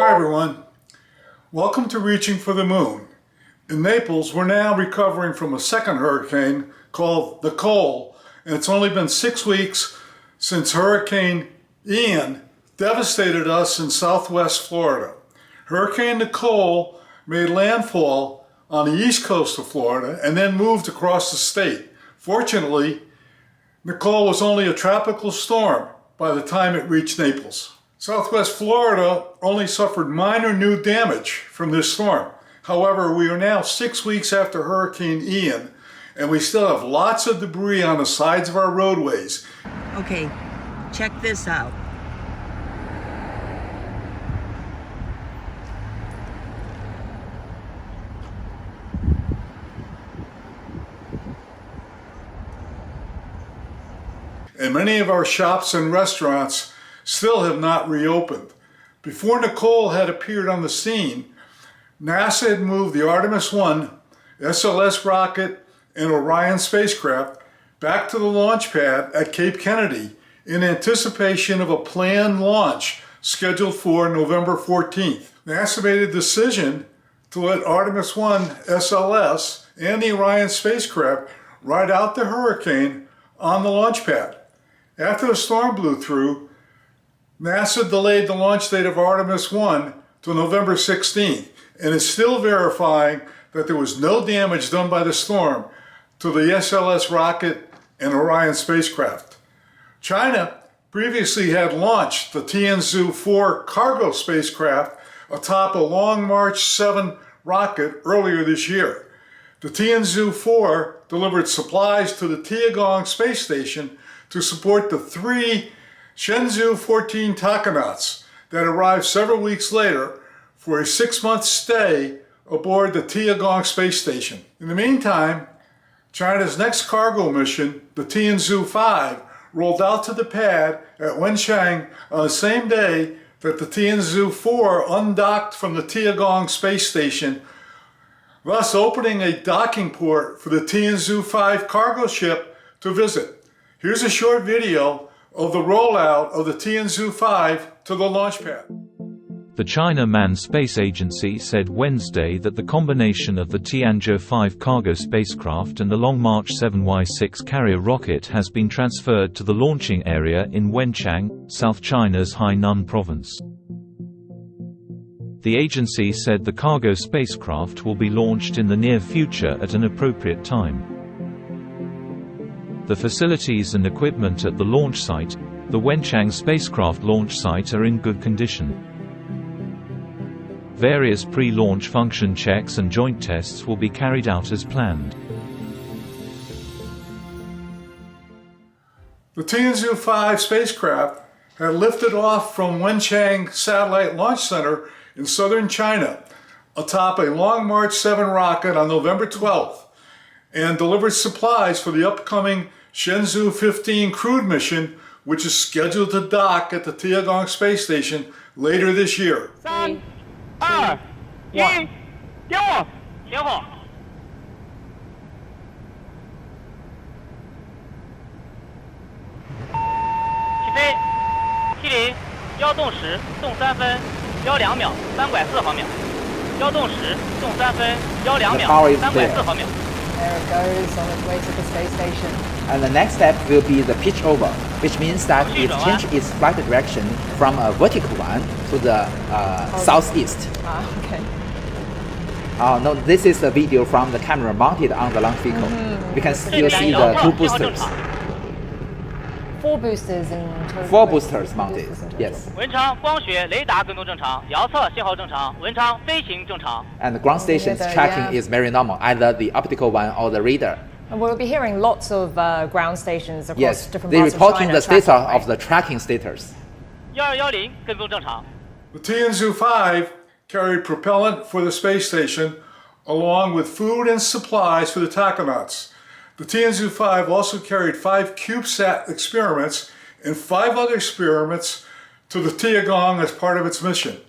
Hi everyone, welcome to Reaching for the Moon. In Naples, we're now recovering from a second hurricane called Nicole, and it's only been 6 weeks since Hurricane Ian devastated us in southwest Florida. Hurricane Nicole made landfall on the east coast of Florida and then moved across the state. Fortunately, Nicole was only a tropical storm by the time it reached Naples. Southwest Florida only suffered minor new damage from this storm. However, we are now 6 weeks after Hurricane Ian, and we still have lots of debris on the sides of our roadways. Okay, check this out. And many of our shops and restaurants still have not reopened. Before Nicole had appeared on the scene, NASA had moved the Artemis 1 SLS rocket and Orion spacecraft back to the launch pad at Cape Kennedy in anticipation of a planned launch scheduled for November 14th. NASA made a decision to let Artemis 1 SLS and the Orion spacecraft ride out the hurricane on the launch pad. After the storm blew through, NASA delayed the launch date of Artemis 1 to November 16th and is still verifying that there was no damage done by the storm to the SLS rocket and Orion spacecraft. China previously had launched the Tianzhou 4 cargo spacecraft atop a Long March 7 rocket earlier this year. The Tianzhou 4 delivered supplies to the Tiangong Space Station to support the 3 Shenzhou 14 taconauts that arrived several weeks later for a 6-month stay aboard the Tiangong Space Station. In the meantime, China's next cargo mission, the Tianzhou 5, rolled out to the pad at Wenchang on the same day that the Tianzhou 4 undocked from the Tiangong Space Station, thus opening a docking port for the Tianzhou 5 cargo ship to visit. Here's a short video of the rollout of the Tianzhou 5 to the launch pad. The China Manned Space Agency said Wednesday that the combination of the Tianzhou 5 cargo spacecraft and the Long March 7 Y6 carrier rocket has been transferred to the launching area in Wenchang, South China's Hainan province. The agency said the cargo spacecraft will be launched in the near future at an appropriate time. The facilities and equipment at the launch site, the Wenchang spacecraft launch site, are in good condition. Various pre-launch function checks and joint tests will be carried out as planned. The Tianzhou 5 spacecraft had lifted off from Wenchang Satellite Launch Center in southern China atop a Long March 7 rocket on November 12th and delivered supplies for the upcoming Shenzhou 15 crewed mission, which is scheduled to dock at the Tiangong Space Station later this year. 3、2、1，点火！点火！起飞！起0，腰动10，动3分，腰2秒，3拐4毫秒。腰动10，动3分，腰2秒，3拐4毫秒。 There it goes on its way to the space station. And the next step will be the pitch over, which means that it changes its flight direction from a vertical one to the southeast. Okay. No, this is the video from the camera mounted on the launch vehicle. We can still see the 2 boosters. 4 boosters in total. 4 boosters mounted, yes. 文昌光学雷达跟踪正常，遥测信号正常，文昌飞行正常。 And the ground station's tracking is very normal, either the optical one or the radar. And we'll be hearing lots of ground stations across Yes, different they're parts of reporting China. the status tracking, of the tracking status. 1210跟踪正常。 The Tianzhou 5 carried propellant for the space station along with food and supplies for the taconauts. The Tianzhou 5 also carried 5 CubeSat experiments and 5 other experiments to the Tiangong as part of its mission.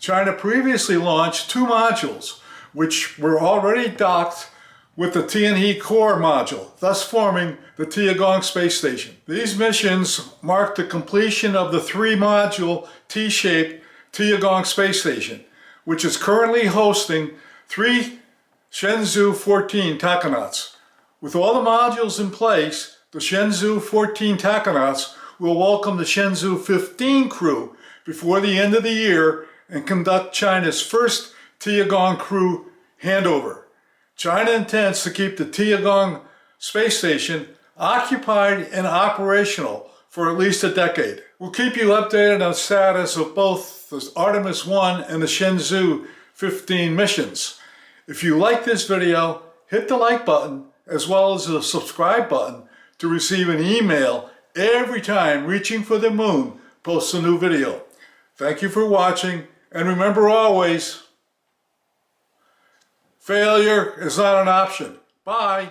China previously launched 2 modules, which were already docked with the Tianhe Core Module, thus forming the Tiangong Space Station. These missions marked the completion of the 3-module T-shaped Tiangong Space Station, which is currently hosting 3 Shenzhou 14 taconauts. With all the modules in place, the Shenzhou 14 taconauts will welcome the Shenzhou 15 crew before the end of the year and conduct China's first Tiangong crew handover. China intends to keep the Tiangong Space Station occupied and operational for at least a decade. We'll keep you updated on the status of both the Artemis 1 and the Shenzhou 15 missions. If you like this video, hit the like button as well as the subscribe button to receive an email every time Reaching for the Moon posts a new video. Thank you for watching, and remember always, failure is not an option. Bye.